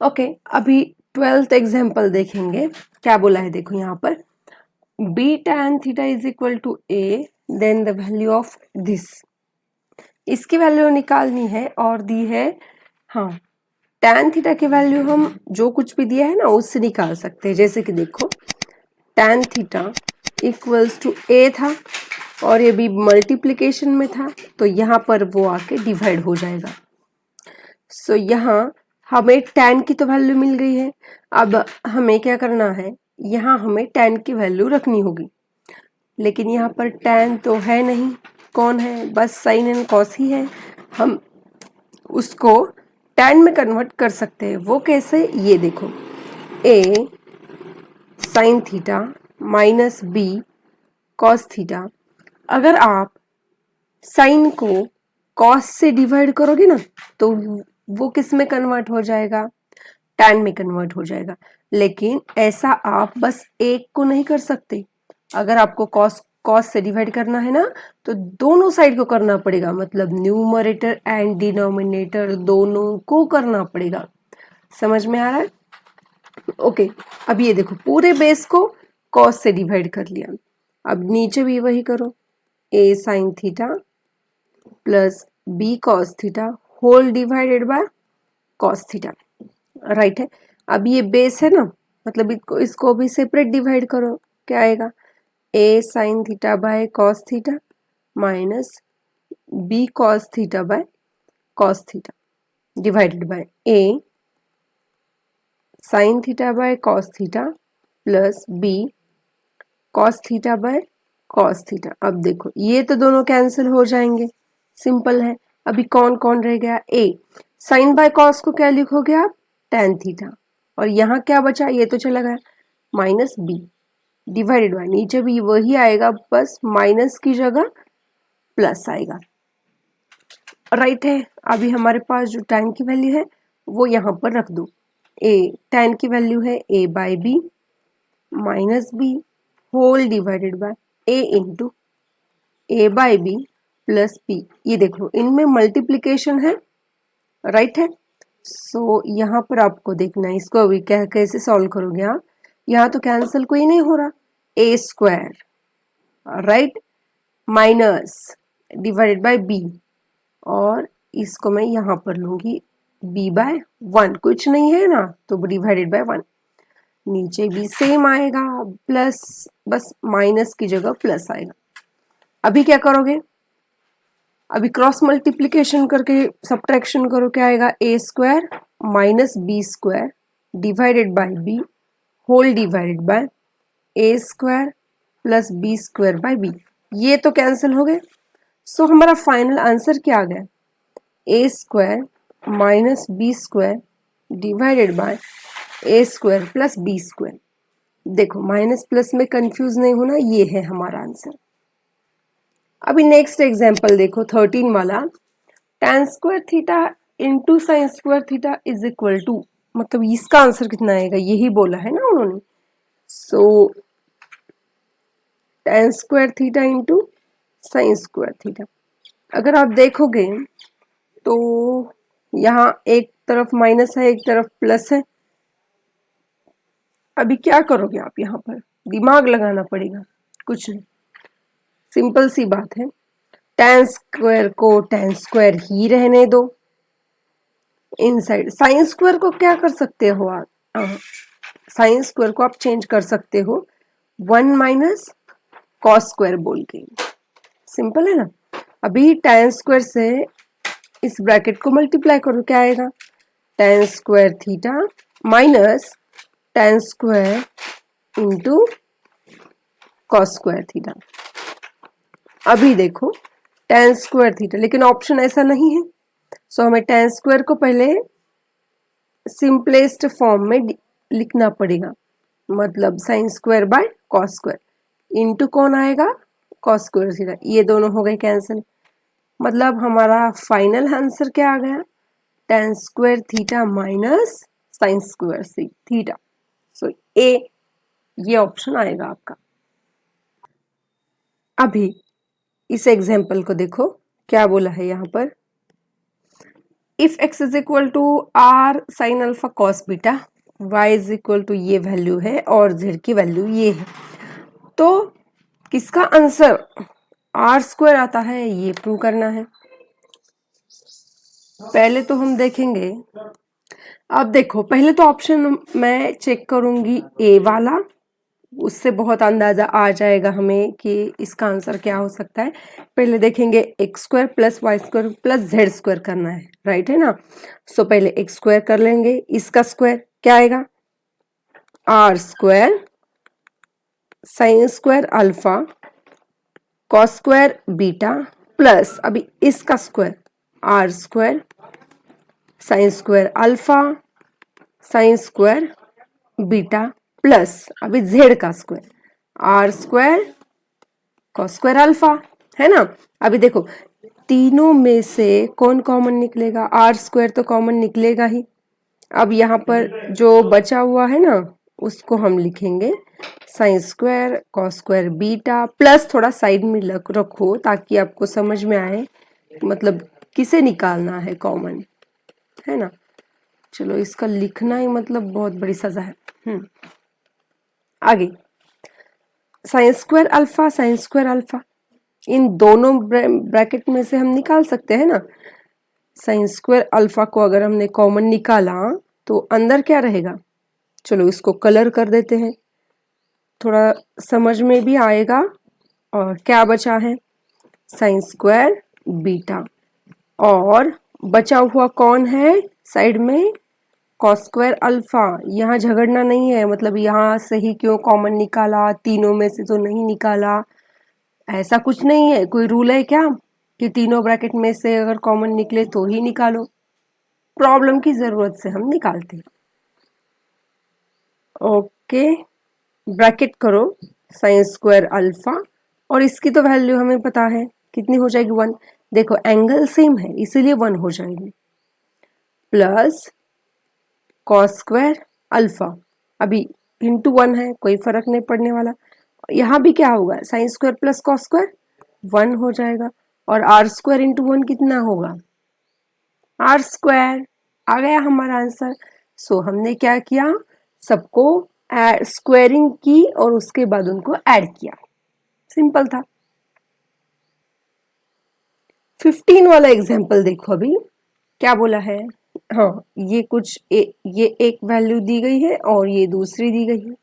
Okay, अभी 12th example देखेंगे। क्या बोला है देखो यहाँ पर, B tan theta is equal to A, then the value of this. इसकी वैल्यू निकालनी है और दी है, हाँ, tan थीटा की वैल्यू हम जो कुछ भी दिया है ना उससे निकाल सकते हैं। जैसे कि देखो tan थीटा इक्वल्स टू ए था और ये भी मल्टीप्लिकेशन में था, तो यहाँ पर वो आके डिवाइड हो जाएगा। सो यहाँ हमें tan की तो वैल्यू मिल गई है। अब हमें क्या करना है, यहाँ हमें tan की वैल्यू रखनी होगी, लेकिन यहाँ पर tan तो है नहीं, कौन है, बस साइन एंड कॉस ही है। हम उसको tan में कन्वर्ट कर सकते हैं। वो कैसे, ये देखो, a sine theta minus b cos theta. अगर आप साइन को कॉस से डिवाइड करोगे ना तो वो किस में कन्वर्ट हो जाएगा, tan में कन्वर्ट हो जाएगा। लेकिन ऐसा आप बस एक को नहीं कर सकते। अगर आपको कॉस से डिवाइड करना है ना तो दोनों साइड को करना पड़ेगा, मतलब न्यूमरेटर एंड डिनोमिनेटर दोनों को करना पड़ेगा। समझ में आ रहा है? ओके, अब ये देखो पूरे बेस को कॉस से डिवाइड कर लिया। अब नीचे भी वही करो, a sine theta plus b cos theta whole divided by cos theta, right है। अब ये बेस है ना, मतलब इसको भी सेपरेट डिवाइड करो, क्या आएगा, a sine theta by cos theta minus b cos theta by cos theta divided by a sine theta by cos theta plus b cos theta by cos theta. अब देखो ये तो दोनों कैंसिल हो जाएंगे, सिंपल है। अभी कौन कौन रह गया, a साइन बाय कॉस को क्या लिखोगे आप, tan थीटा, और यहाँ क्या बचा, ये तो चला गया, माइनस b डिवाइडेड बाय, नीचे भी वही आएगा, बस माइनस की जगह प्लस आएगा, राइट है। अभी हमारे पास जो tan की वैल्यू है वो यहाँ पर रख दो, tan की वैल्यू है a by B minus B whole divided by a into a by B plus b। ये देखो इनमें मल्टीप्लीकेशन है, राइट है। सो यहाँ पर आपको देखना है, इसको अभी कैसे सॉल्व करोगे आप, यहाँ तो कैंसिल कोई नहीं हो रहा, a square, right, minus divided by b, और इसको मैं यहाँ पर लूंगी b बाय 1, कुछ नहीं है ना तो डिवाइडेड बाय 1, नीचे भी सेम आएगा प्लस, बस माइनस की जगह प्लस आएगा। अभी क्या करोगे, अभी क्रॉस मल्टीप्लिकेशन करके सब्ट्रैक्शन करो, क्या आएगा, a square minus b square divided by b whole divided by a square plus b square by b। ये तो कैंसिल हो गए। सो हमारा फाइनल आंसर क्या आ गया, a square minus b square divided by a square plus b square. देखो minus plus में कंफ्यूज नहीं होना, ये है हमारा आंसर। अभी नेक्स्ट एग्जांपल देखो 13 वाला, tan square theta into sine square theta is equal to, मतलब इसका आंसर कितना आएगा, यही बोला है ना उन्होंने। सो tan square theta into sine square theta, अगर आप देखोगे तो यहाँ एक तरफ माइनस है एक तरफ प्लस है। अभी क्या करोगे आप, यहाँ पर दिमाग लगाना पड़ेगा, कुछ नहीं, सिंपल सी बात है, tan स्क्वायर को tan स्क्वायर ही रहने दो, इनसाइड साइन स्क्वायर को क्या कर सकते हो आप, साइन स्क्वायर को आप चेंज कर सकते हो 1 माइनस कॉस स्क्वायर बोल के, सिंपल है ना। अभी tan स्क्वायर से इस ब्रैकेट को मल्टीप्लाई करो, क्या आएगा, tan square theta minus tan square into cos square theta. अभी देखो tan स्क्वायर थीटा, लेकिन ऑप्शन ऐसा नहीं है, सो हमें tan स्क्वायर को पहले सिंपलेस्ट फॉर्म में लिखना पड़ेगा, मतलब sign square by cos square into कौन आएगा, कॉस स्क्वायर थीटा, ये दोनों हो गए कैंसिल। मतलब हमारा फाइनल आंसर क्या आ गया, tan square theta minus sine square theta. So A, ये ऑप्शन आएगा आपका। अभी इस एग्जाम्पल को देखो, क्या बोला है यहाँ पर, if x is equal to R sine alpha cos beta, y is equal to ये वैल्यू है और z की वैल्यू ये है, तो किसका आंसर आर स्क्वायर आता है ये प्रूव करना है। पहले तो हम देखेंगे, अब देखो पहले तो ऑप्शन मैं चेक करूंगी ए वाला, उससे बहुत अंदाजा आ जाएगा हमें कि इसका आंसर क्या हो सकता है। पहले देखेंगे X square plus Y square plus Z square करना है, राइट है ना। सो पहले एक्स स्क्वायर कर लेंगे, इसका स्क्वायर क्या आएगा R square sine square alpha cos square beta plus अभी इसका square R square sine square alpha sine square beta plus अभी जेड का square R square cos square alpha, है ना। अभी देखो तीनों में से कौन कॉमन निकलेगा, आर स्क्वायर तो कॉमन निकलेगा ही। अब यहाँ पर जो बचा हुआ है ना उसको हम लिखेंगे sine square cos square beta plus थोड़ा साइड में रखो ताकि आपको समझ में आए मतलब किसे निकालना है कॉमन, है ना। चलो इसका लिखना ही मतलब बहुत बड़ी सजा है। आगे साइन स्क्वायर अल्फा इन दोनों ब्रैकेट में से हम निकाल सकते हैं ना। साइन स्क्वायर अल्फा को अगर हमने कॉमन निकाला तो अंदर क्या रहेगा, चलो इसको कलर कर देते हैं थोड़ा समझ में भी आएगा। और क्या बचा है साइन स्क्वायर बीटा और बचा हुआ कौन है साइड में कॉस स्क्वायर अल्फा। यहाँ झगड़ना नहीं है, मतलब यहाँ से ही क्यों कॉमन निकाला, तीनों में से तो नहीं निकाला, ऐसा कुछ नहीं है। कोई रूल है क्या कि तीनों ब्रैकेट में से अगर कॉमन निकले तो ही निकालो, प्रॉब्लम की जरूरत से हम निकालते हैं। ओके ब्रैकेट करो साइन स्क्वायर अल्फा और इसकी तो वैल्यू हमें पता है कितनी हो जाएगी 1, देखो एंगल सेम है इसीलिए 1 हो जाएगी, प्लस कॉस स्क्वायर अल्फा अभी इंटू 1 है कोई फर्क नहीं पड़ने वाला। यहाँ भी क्या होगा sign square plus cos square 1 हो जाएगा और आर स्क्वायर इंटू 1 कितना होगा आर स्क्वायर, आ गया हमारा आंसर। सो हमने क्या किया सबको स्क्वायरिंग की और उसके बाद उनको ऐड किया, सिंपल था। 15 वाला एग्जाम्पल देखो अभी क्या बोला है। हाँ ये कुछ ये एक वैल्यू दी गई है और ये दूसरी दी गई है,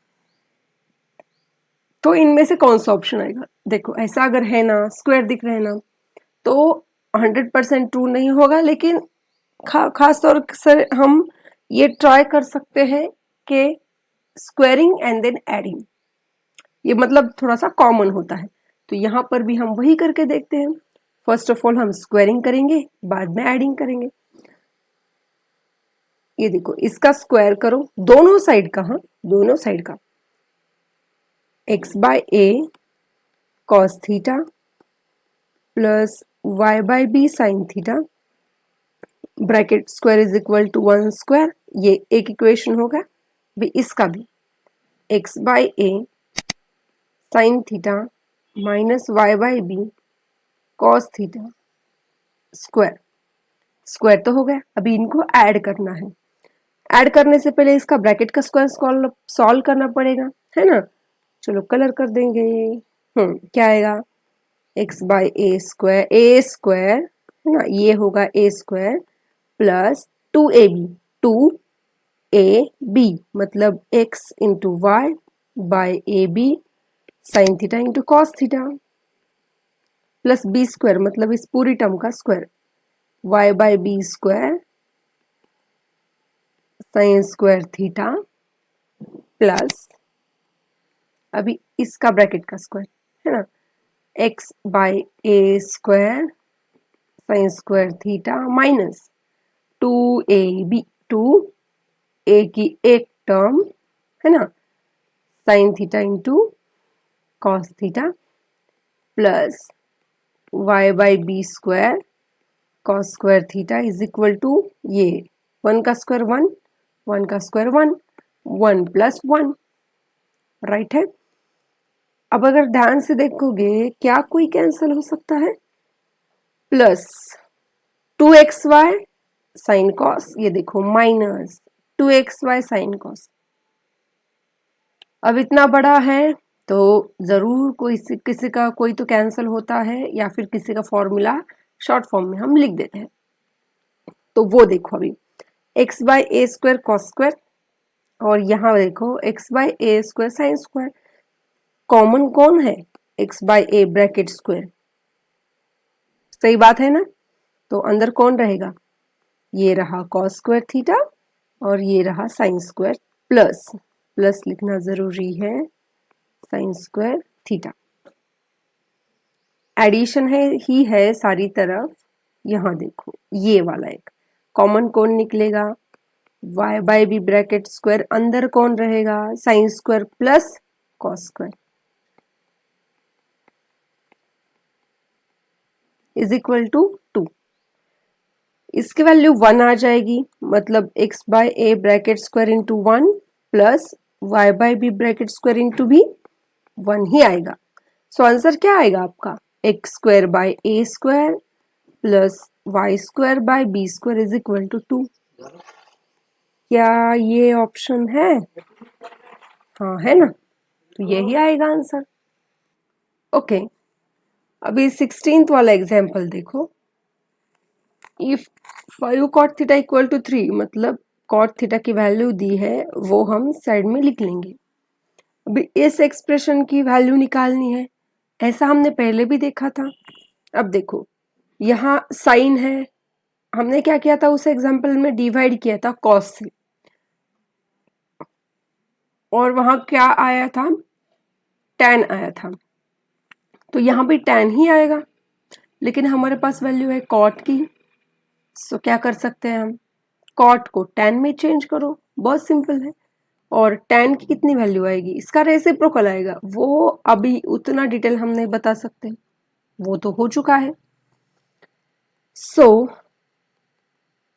तो इनमें से कौन सा ऑप्शन आएगा। देखो ऐसा अगर है ना स्क्वायर दिख रहे हैं ना तो 100% ट्रू नहीं होगा, लेकिन खास तौर से हम ये ट्राई कर सकते हैं कि स्क्वायरिंग एंड देन एडिंग, ये मतलब थोड़ा सा कॉमन होता है। तो यहाँ पर भी हम वही करके देखते हैं, फर्स्ट ऑफ ऑल हम स्क्वायरिंग करेंगे बाद में एडिंग करेंगे। ये देखो इसका स्क्वायर करो दोनों साइड का, हाँ दोनों साइड का, x by a cos theta plus y by b sine theta bracket square is equal to 1 square, ये एक इक्वेशन होगा। भी इसका भी x by a sine theta minus y by b cos theta square, square तो हो गया, अभी इनको ऐड करना है। ऐड करने से पहले इसका ब्रैकेट का स्क्वायर सॉल्व करना पड़ेगा, है ना। चलो कलर कर देंगे। क्या आएगा एक्स बाय ए स्क्वायर है ना, ये होगा ए स्क्वायर प्लस 2ab मतलब x into y by a b sine theta into cos theta plus b square मतलब इस पूरी टर्म का square y by b square sine square theta plus अभी इसका ब्रैकेट का स्क्वायर है ना x by a square sine square theta minus 2ab 2a की एक टर्म है ना sine theta into cos theta plus y by b square cos square theta is equal to ये 1 का स्क्वायर 1 1 का स्क्वायर 1 1 प्लस 1, राइट है। अब अगर ध्यान से देखोगे क्या कोई कैंसिल हो सकता है, प्लस 2xy साइन कॉस, ये देखो माइनस 2xy साइन कॉस। अब इतना बड़ा है तो जरूर कोई किसी का कोई तो कैंसिल होता है या फिर किसी का फॉर्मूला शॉर्ट फॉर्म में हम लिख देते हैं। तो वो देखो अभी x by A square cos square, और यहाँ देखो x by A square sine square. Common कौन है? x by A bracket square, सही बात है ना। तो अंदर कौन रहेगा? ये रहा कॉस स्क्वायर थीटा और ये रहा साइन स्क्वायर, प्लस प्लस लिखना जरूरी है साइन स्क्वायर थीटा। एडिशन है ही है सारी तरफ। यहाँ देखो ये वाला एक कॉमन कौन निकलेगा? y by b bracket square, अंदर कौन रहेगा? Sine square plus cos square is equal to 2। इसकी वैल्यू 1 आ जाएगी, मतलब x by a bracket square into 1 plus y by b bracket square into भी 1 ही आएगा। सो आंसर क्या आएगा आपका? X square by a square plus Y square by b square is equal to 2। क्या ये ऑप्शन है? हाँ है ना, तो यही आएगा आंसर। ओके, अभी 16th वाला एग्जाम्पल देखो। If 5 cot theta equal to 3, मतलब cot थीटा की वैल्यू दी है वो हम साइड में लिख लेंगे। अभी इस एक्सप्रेशन की वैल्यू निकालनी है, ऐसा हमने पहले भी देखा था। अब देखो यहाँ साइन है, हमने क्या किया था उस एग्जाम्पल में? डिवाइड किया था कॉस से, और वहां क्या आया था? tan आया था। तो यहाँ भी tan ही आएगा, लेकिन हमारे पास वैल्यू है cot की। सो क्या कर सकते हैं हम? cot को tan में चेंज करो, बहुत सिंपल है। और tan की कितनी वैल्यू आएगी? इसका रेसिप्रोकल आएगा। वो अभी उतना डिटेल हम नहीं बता सकते, वो तो हो चुका है। सो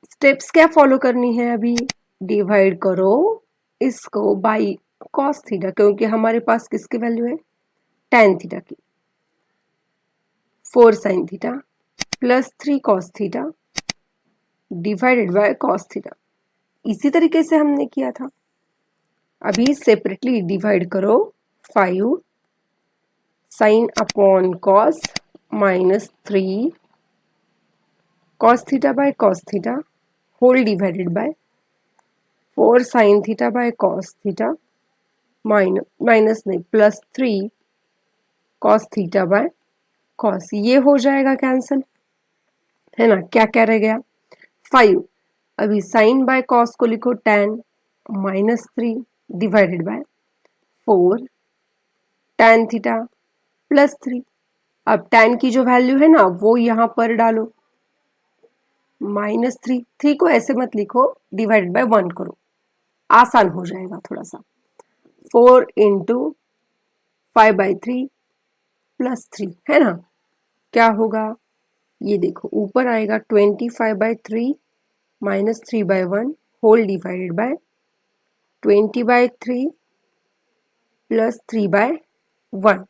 स्टेप्स क्या फॉलो करनी है? अभी डिवाइड करो इसको बाई कॉस थीटा, क्योंकि हमारे पास किसकी वैल्यू है? tan थीटा की। 4 sine theta plus 3 cos theta divided by cos theta. इसी तरीके से हमने किया था। अभी सेपरेटली डिवाइड करो 5 sine upon cos minus 3 cos theta by cos theta whole divided by 4 sine theta by cos theta minus नहीं plus 3 cos theta by cos. ये हो जाएगा कैंसिल, है ना। क्या क्या रह गया? 5। अभी साइन बाय कॉस को लिखो tan minus 3 divided by 4 tan theta plus 3। अब tan की जो वैल्यू है ना वो यहाँ पर डालो, माइनस 3 को ऐसे मत लिखो, डिवाइडेड बाय 1 करो, आसान हो जाएगा थोड़ा सा। 4 इंटू 5/3 प्लस 3, है ना। क्या होगा? ये देखो ऊपर आएगा 25/3 minus 3/1 whole divided by 20/3 plus 3/1।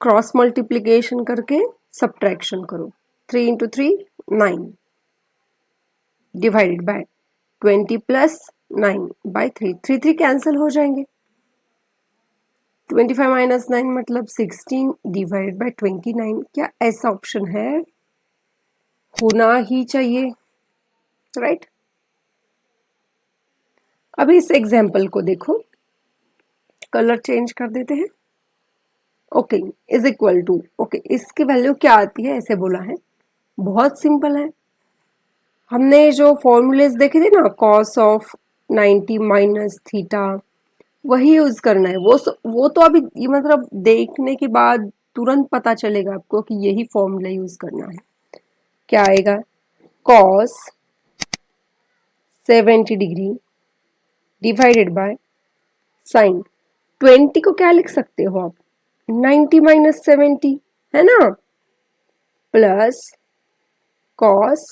Cross multiplication करके सब्ट्रैक्शन करो। 3 into 3 9 divided by 20 plus 9/3। 3 cancel हो जाएंगे। 25 माइनस 9 मतलब 16 डिवाइडेड बाय 29। क्या ऐसा ऑप्शन है? होना ही चाहिए, राइट। अभी इस एग्जाम्पल को देखो, कलर चेंज कर देते हैं। Okay is equal to, okay इसकी वैल्यू क्या आती है? ऐसे बोला है, बहुत सिंपल है। हमने जो फॉर्मूलेज देखे थे ना, कॉस ऑफ 90 माइनस थीटा, वही यूज करना है। वो तो अभी ये मतलब देखने के बाद तुरंत पता चलेगा आपको कि यही फॉर्मूला यूज करना है। क्या आएगा? Cos 70 degree divided by sign 20 को क्या लिख सकते हो आप? 90 माइनस 70, है ना, plus cos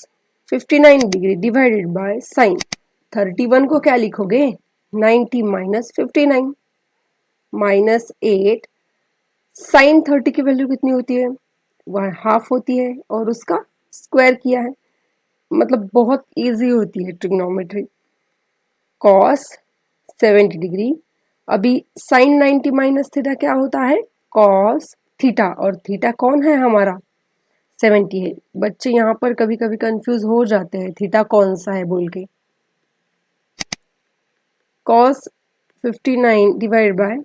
59 degree divided by sign 31 को क्या लिखोगे? 90 माइनस 59 माइनस 8। साइन 30 की वैल्यू कितनी होती है? वह हाफ होती है, और उसका स्क्वायर किया है। मतलब बहुत इजी होती है ट्रिग्नोमेट्री। कॉस 70 डिग्री, अभी साइन 90 माइनस थीटा क्या होता है, कॉस थीटा, और थीटा कौन है हमारा 70 है। बच्चे यहाँ पर कभी कभी कंफ्यूज हो जाते हैं थीटा कौन सा है बोल के। Cos 59 divide by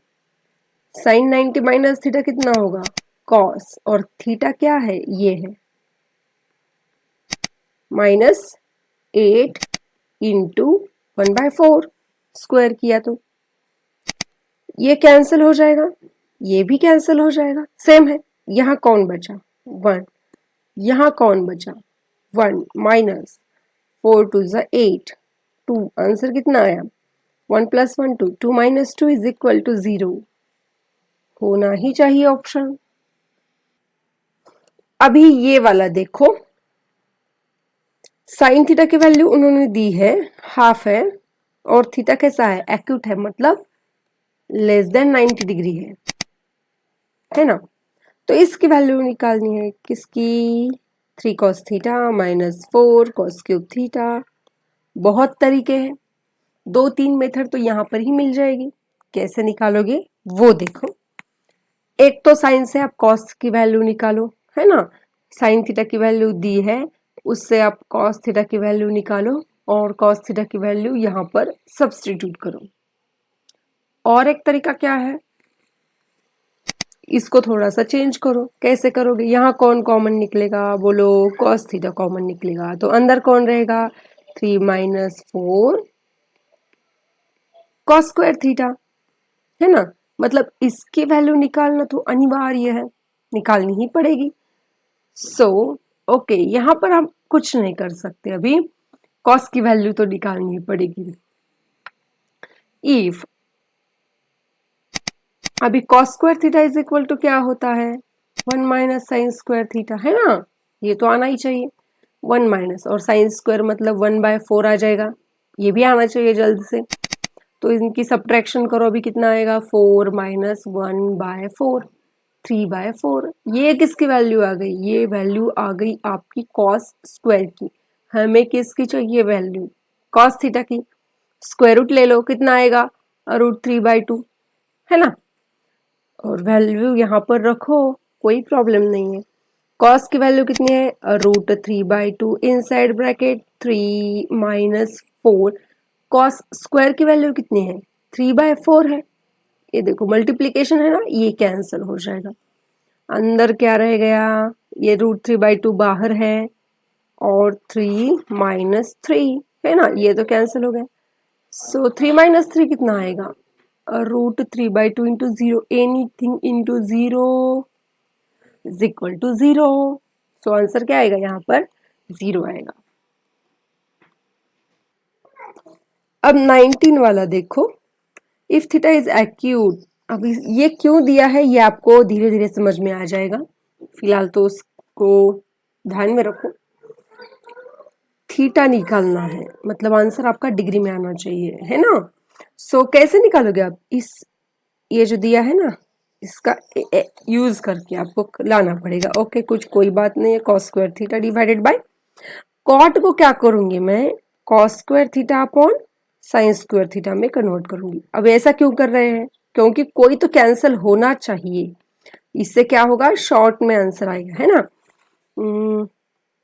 sine 90 minus theta कितना होगा, कॉस, और थीटा क्या है, ये है -8 इंटू 1/4 स्क्वायर किया तो ये कैंसिल हो जाएगा, ये भी कैंसिल हो जाएगा, सेम है। यहाँ कौन बचा 1, यहाँ कौन बचा 1, -4 2 ज़ा 8, 2, आंसर कितना आया 1 + 1 2, 2 - 2 = 0, होना ही चाहिए ऑप्शन। अभी ये वाला देखो, साइन थीटा की वैल्यू उन्होंने दी है, हाफ है, और थीटा कैसा है, एक्यूट है, मतलब <<90 डिग्री है ना। तो इसकी वैल्यू निकालनी है, किसकी, 3 cos theta -4 cos cube theta. बहुत तरीके हैं, 2-3 मेथड तो यहाँ पर ही मिल जाएगी, कैसे निकालोगे वो देखो। एक तो साइन से आप कॉस की वैल्यू निकालो, है ना, साइन थीटा की वैल्यू दी है, उससे आप कॉस थीटा की वैल्यू निकालो और कॉस थीटा की वैल्यू यहाँ पर सब्स्टिट्यूट करो। और एक तरीका क्या है, इसको थोड़ा सा चेंज करो, कैसे करोगे, यहाँ कौन कॉमन निकलेगा, बोलो कॉस थीटा कॉमन निकलेगा, तो अंदर कौन रहेगा 3 - 4 कॉस स्क्वायर थीटा, है ना। मतलब इसकी वैल्यू निकालना तो अनिवार्य है, निकालनी ही पड़ेगी। सो ओके, यहाँ पर हम कुछ नहीं कर सकते, अभी कॉस की वैल्यू तो निकालनी ही पड़ेगी। इफ अभी cos square theta is equal to क्या होता है 1 - साइन स्क्वायर थीटा, है ना, ये तो आना ही चाहिए 1 और साइन स्क्वायर मतलब 1/4 आ जाएगा, ये भी आना चाहिए जल्द से। तो इनकी सब्ट्रैक्शन करो, अभी कितना आएगा 4 - 1/4 3/4। ये किसकी वैल्यू आ गई, ये वैल्यू आ गई आपकी कॉस स्क्वायर की। हमें किसकी चाहिए वैल्यू, कॉस थीटा की। स्क्वायर रूट ले लो, कितना आएगा √3/2, है ना, और वैल्यू यहाँ पर रखो, कोई प्रॉब्लम नहीं है। कॉस की वैल्यू कितनी है √3/2 इनसाइड ब्रैकेट 3 - 4, कॉस स्क्वायर की वैल्यू कितनी है 3/4 है। ये देखो मल्टीप्लीकेशन है ना, ये कैंसिल हो जाएगा, अंदर क्या रह गया, ये √3/2 बाहर है और 3 - 3 है ना, ये तो कैंसिल हो गया। सो 3 - 3 कितना आएगा √3/2 into 0, anything into 0 is equal to 0। So answer क्या आएगा यहाँ पर 0 आएगा। अब 19 वाला देखो, इफ थीटा इज एक्यूट। अब ये क्यों दिया है ये आपको धीरे धीरे समझ में आ जाएगा, फिलहाल तो उसको ध्यान में रखो। थीटा निकालना है मतलब आंसर आपका डिग्री में आना चाहिए, है ना। सो कैसे निकालोगे आप, इस ये जो दिया है ना इसका यूज करके आपको लाना पड़ेगा। ओके, कुछ कोई बात नहीं है, cos square theta divided by cot को क्या करूंगी मैं, cos square theta upon sine square theta में कन्वर्ट करूंगी। अब ऐसा क्यों कर रहे हैं, क्योंकि कोई तो कैंसिल होना चाहिए, इससे क्या होगा शॉर्ट में आंसर आएगा, है ना।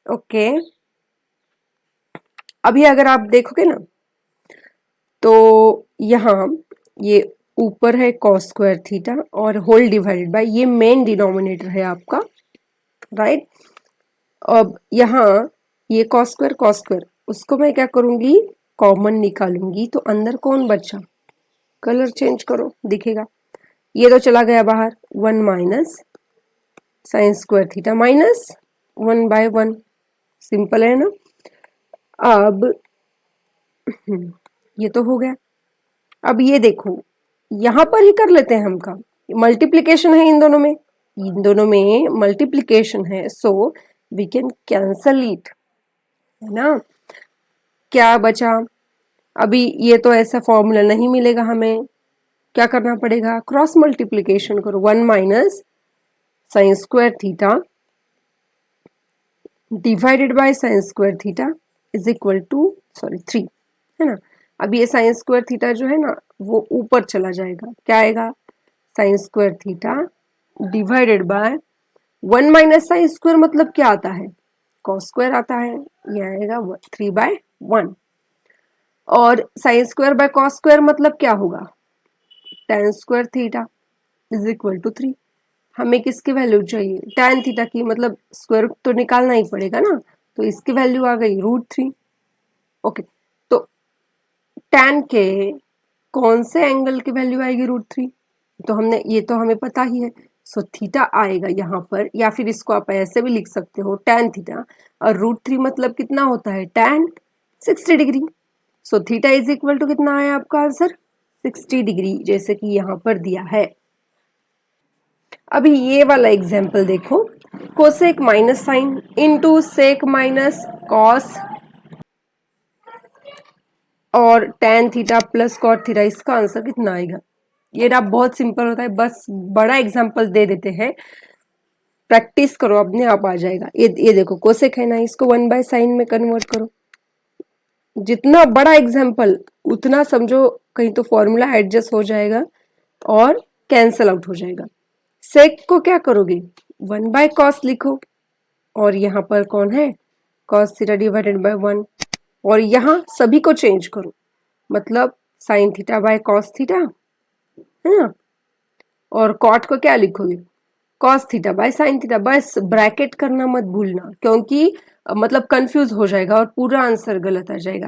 ओके, अभी अगर आप देखोगे ना तो यहाँ ये ऊपर है कॉस स्क्वायर थीटा और होल डिवाइडेड बाय ये मेन डिनोमिनेटर है आपका, राइट। अब यहाँ ये कॉस स्क्वायर उसको मैं क्या करूंगी कॉमन निकालूंगी, तो अंदर कौन बचा, कलर चेंज करो दिखेगा, ये तो चला गया बाहर 1 - साइन स्क्वायर थीटा -1/1, सिंपल है ना। अब ये तो हो गया, अब ये देखो यहाँ पर ही कर लेते हैं हम काम, मल्टीप्लिकेशन है इन दोनों में, इन दोनों में मल्टीप्लिकेशन है, so we can cancel it, है ना। क्या बचा, अभी ये तो ऐसा फॉर्मूला नहीं मिलेगा हमें, क्या करना पड़ेगा क्रॉस मल्टीप्लिकेशन करो, 1 - sine square theta divided by sine square theta is equal to 3 है ना। अब ये साइन स्क्वायर थीटा जो है ना वो ऊपर चला जाएगा, क्या आएगा, sign square theta divided bye 1 minus sine square मतलब क्या आता है, कॉस स्क्वायर आता है, ये आएगा 3/1। और sine square by cos square मतलब क्या होगा, tan square theta is equal to 3। हमें किसकी वैल्यू चाहिए, tan थीटा की, मतलब स्क्वायर रूट तो निकालना ही पड़ेगा ना, तो इसकी वैल्यू आ गई √3। ओके, तो tan के कौन से एंगल की वैल्यू आएगी √3, तो हमने ये तो हमें पता ही है। सो थीटा आएगा यहाँ पर, या फिर इसको आप ऐसे भी लिख सकते हो tan थीटा, और √3 मतलब कितना होता है tan 60 degree. So theta is equal to कितना आया आपका आंसर, 60 डिग्री, जैसे कि यहाँ पर दिया है। अभी ये वाला एग्जाम्पल देखो, cosec minus sine into sec minus cos और tan theta plus cot theta, इसका आंसर कितना आएगा। ये ना बहुत सिंपल होता है, बस बड़ा एग्जाम्पल दे देते हैं, प्रैक्टिस करो अपने आप आ जाएगा। ये देखो कोसेक है ना, इसको 1/sin में कन्वर्ट करो, जितना बड़ा एग्जाम्पल उतना समझो कहीं तो फॉर्मूला एडजस्ट हो जाएगा और कैंसल आउट हो जाएगा। सेक को क्या करोगे, 1/cos लिखो, और यहाँ पर कौन है, cos थीटा डिवाइडेड बाय 1, और यहाँ सभी को चेंज करो, मतलब sign theta by cos theta है ना, और कॉट को क्या लिखोगे, cos theta by sine theta. बस ब्रैकेट करना मत भूलना, क्योंकि मतलब कंफ्यूज हो जाएगा और पूरा आंसर गलत आ जाएगा।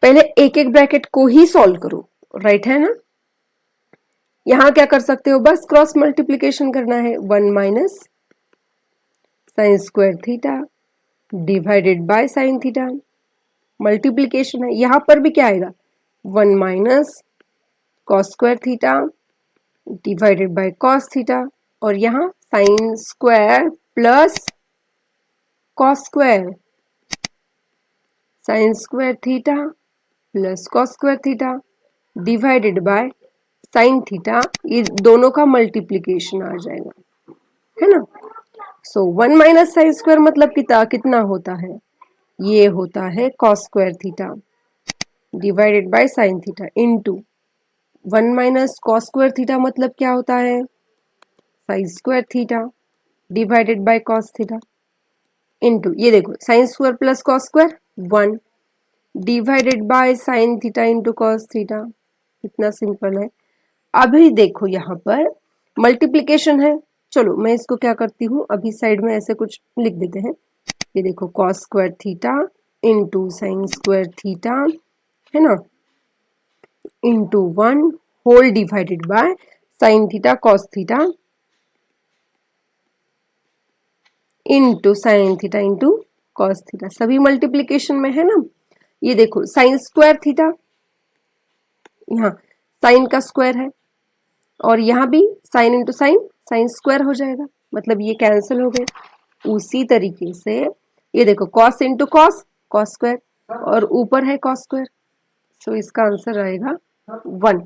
पहले एक एक ब्रैकेट को ही सॉल्व करो, राइट है ना। यहाँ क्या कर सकते हो, बस क्रॉस मल्टीप्लीकेशन करना है, 1 minus sine square theta divided by sine theta, multiplication है, यहाँ पर भी क्या आएगा, 1 minus cos square theta divided by cos theta, और यहाँ sign square plus cos square, sine square theta plus cos square theta divided by sine theta, ये दोनों का मल्टीप्लीकेशन आ जाएगा, है ना। सो 1 माइनस साइन स्क्वायर मतलब कितना होता है, ये होता है cos square theta divided by sine theta into 1 minus cos square theta मतलब क्या होता है, sign square theta divided by cos theta into, ये देखो sine square plus cos square 1 divided by sine theta into cos theta, इतना simple है। अभी देखो यहाँ पर मल्टीप्लीकेशन है, चलो मैं इसको क्या करती हूँ, अभी साइड में ऐसे कुछ लिख देते हैं। ये देखो cos square theta into sine square theta है ना, into 1 whole divided by sine theta cos theta into sine theta into cos theta, सभी मल्टीप्लीकेशन में है ना। ये देखो साइन स्क्वायर थीटा, यहाँ साइन का स्क्वायर है, और यहाँ भी sine into sine, sine square हो जाएगा, मतलब ये कैंसिल हो गए। उसी तरीके से ये देखो cos into cos, cos square, और ऊपर है कॉस स्क्वायर, सो इसका आंसर आएगा 1।